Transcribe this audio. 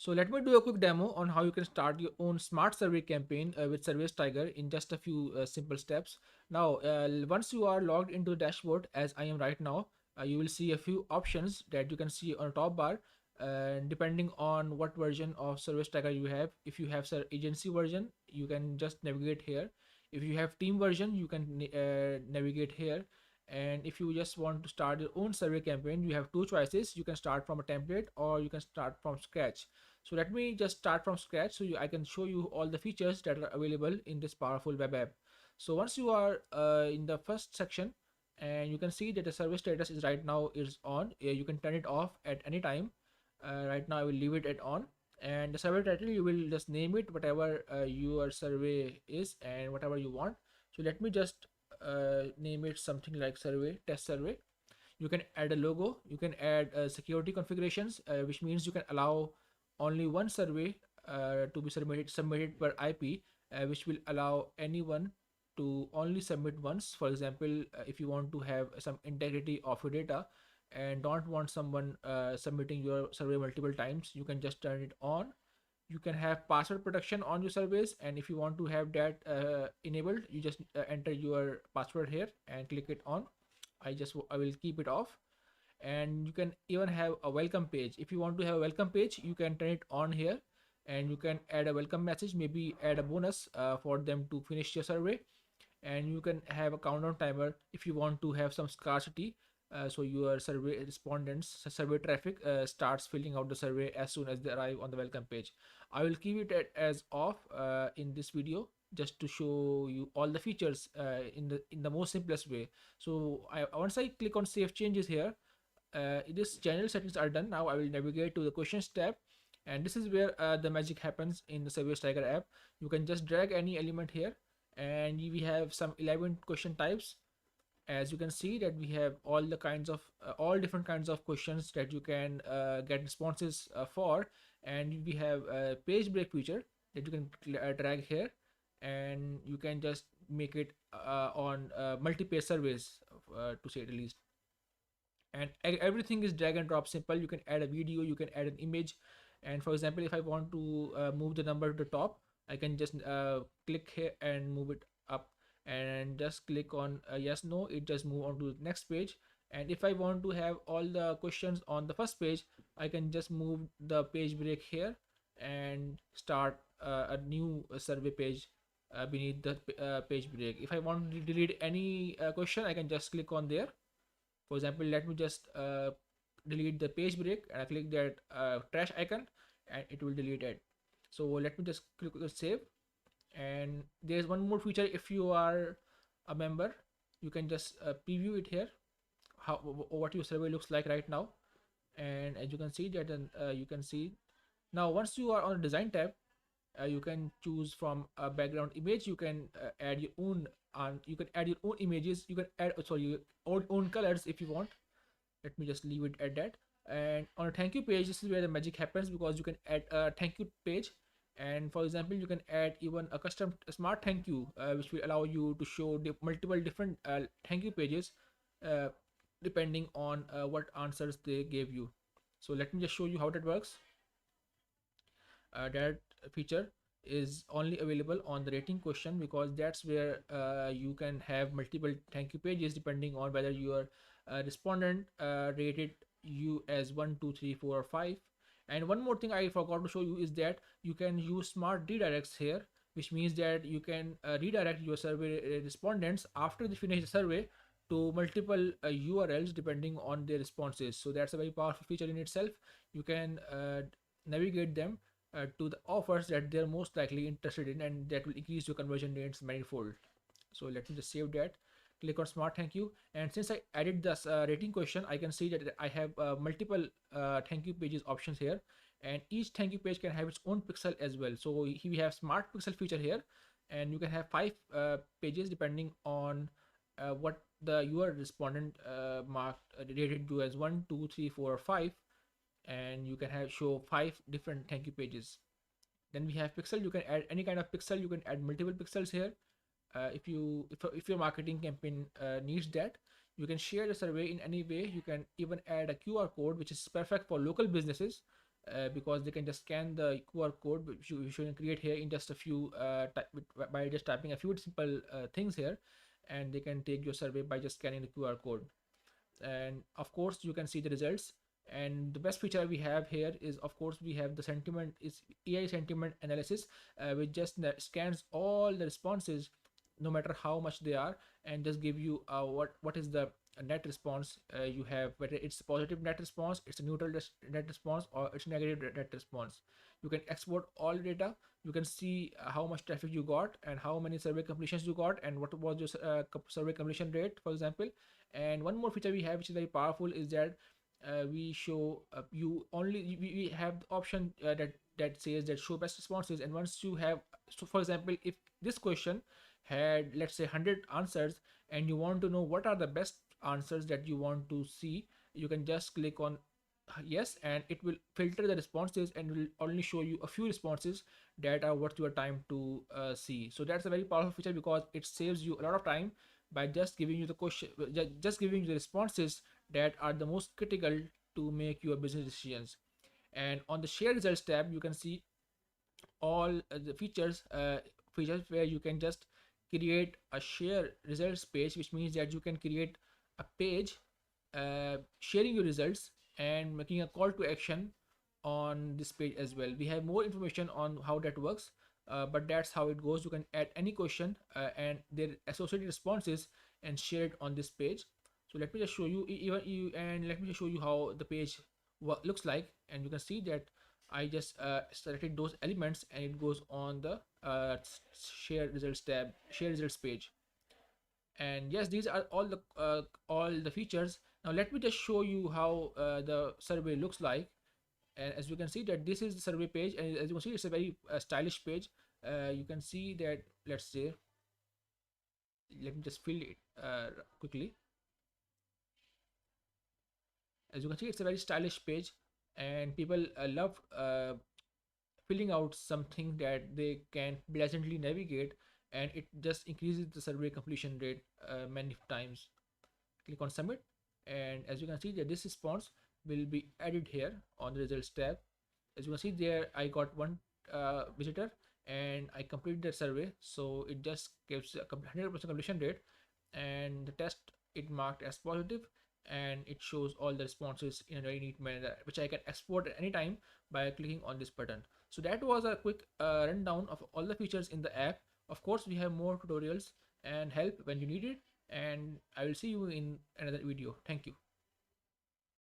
So let me do a quick demo on how you can start your own smart survey campaign with Service Tiger in just a few simple steps. Now, once you are logged into the dashboard, as I am right now, you will see a few options that you can see on the top bar. Depending on what version of Service Tiger you have, if you have agency version, you can just navigate here. If you have team version, you can navigate here. And if you just want to start your own survey campaign, you have two choices. You can start from a template or you can start from scratch. So let me just start from scratch so I can show you all the features that are available in this powerful web app. So once you are in the first section, and you can see that the service status is right now is on. You can turn it off at any time. Right now I will leave it at on. And the survey title, you will just name it whatever your survey is and whatever you want. So let me just name it something like survey test survey. You can add a logo, you can add security configurations, which means you can allow only one survey to be submitted per IP, which will allow anyone to only submit once. For example, if you want to have some integrity of your data and don't want someone submitting your survey multiple times, you can just turn it on. You can have password protection on your surveys, and if you want to have that enabled, you just enter your password here and click it on. I will keep it off. And you can even have a welcome page. If you want to have a welcome page, you can turn it on here, and you can add a welcome message, maybe add a bonus for them to finish your survey. And you can have a countdown timer if you want to have some scarcity, so your survey respondents survey traffic starts filling out the survey as soon as they arrive on the welcome page. I will keep it as off in this video, just to show you all the features in the most simplest way. So once I click on save changes here, this general settings are done. Now I will navigate to the questions tab, and this is where the magic happens in the Service Tiger app. You can just drag any element here, and we have some 11 question types. As you can see that we have all different kinds of questions that you can get responses for. And we have a page break feature that you can drag here, and you can just make it on multi-page surveys, to say the least. And everything is drag and drop simple. You can add a video, you can add an image. And for example, if I want to move the number to the top, I can just click here and move it up, and just click on yes no, it just move on to the next page. And if I want to have all the questions on the first page, I can just move the page break here and start a new survey page beneath the page break. If I want to delete any question, I can just click on there. For example, let me just delete the page break, and I click that trash icon, and it will delete it. So let me just click on save. And there's one more feature. If you are a member, you can just preview it here, how what your survey looks like right now. And as you can see that, then you can see now, once you are on the design tab, you can choose from a background image. You can add your own, you can add your own images. You can add, sorry, your own colors if you want. Let me just leave it at that. And on a thank you page, this is where the magic happens, because you can add a thank you page. And for example, you can add even a custom smart thank you, which will allow you to show multiple different thank you pages, uh, depending on what answers they gave you. So let me just show you how that works. That feature is only available on the rating question, because that's where you can have multiple thank you pages depending on whether your respondent rated you as 1 2 3 4 or 5. And one more thing I forgot to show you is that you can use smart redirects here, which means that you can redirect your survey respondents after they finish the survey to multiple URLs depending on their responses. So that's a very powerful feature in itself. You can navigate them to the offers that they're most likely interested in, and that will increase your conversion rates manifold. So let me just save that, click on smart thank you. And since I added this rating question, I can see that I have multiple thank you pages options here, and each thank you page can have its own pixel as well. So we have smart pixel feature here, and you can have 5 pages depending on what the your respondent marked rated you as 1 2 3 4 or 5. And you can have show 5 different thank you pages. Then we have pixel. You can add any kind of pixel. You can add multiple pixels here. If your marketing campaign needs that, you can share the survey in any way. You can even add a QR code, which is perfect for local businesses. because they can just scan the QR code which you can create here in just a few by just typing a few simple things here, and they can take your survey by just scanning the QR code. And of course you can see the results. And the best feature we have here is, of course, we have the sentiment is AI sentiment analysis, which just scans all the responses no matter how much they are, and just give you what is the net response you have, whether it's a positive net response, it's a neutral net response, or it's a negative net response. You can export all data. You can see how much traffic you got and how many survey completions you got and what was your survey completion rate, for example. And one more feature we have which is very powerful is that we show you only we have the option that says that show best responses. And once you have, so for example, if this question had, let's say, 100 answers, and you want to know what are the best answers that you want to see, you can just click on yes, and it will filter the responses and will only show you a few responses that are worth your time to see. So that's a very powerful feature because it saves you a lot of time by just giving you the question, just giving you the responses that are the most critical to make your business decisions. And on the share results tab, you can see all the features where you can just create a share results page, which means that you can create a page sharing your results and making a call to action on this page as well. We have more information on how that works, but that's how it goes. You can add any question and their associated responses and share it on this page. So let me just show you and let me just show you how the page looks like. And you can see that I just selected those elements and it goes on the share results tab, share results page. And yes, these are all the features. Now let me just show you how the survey looks like. And as you can see that this is the survey page, and as you can see it's a very stylish page. You can see that, let's say, let me just fill it quickly. As you can see, it's a very stylish page, and people love filling out something that they can pleasantly navigate, and it just increases the survey completion rate many times. Click on submit, and as you can see that this response will be added here on the results tab. As you can see there, I got one visitor and I completed the survey, so it just gives a 100% completion rate, and the test it marked as positive, and it shows all the responses in a very neat manner, which I can export at any time by clicking on this button. So that was a quick rundown of all the features in the app. Of course, we have more tutorials and help when you need it, and I will see you in another video. Thank you.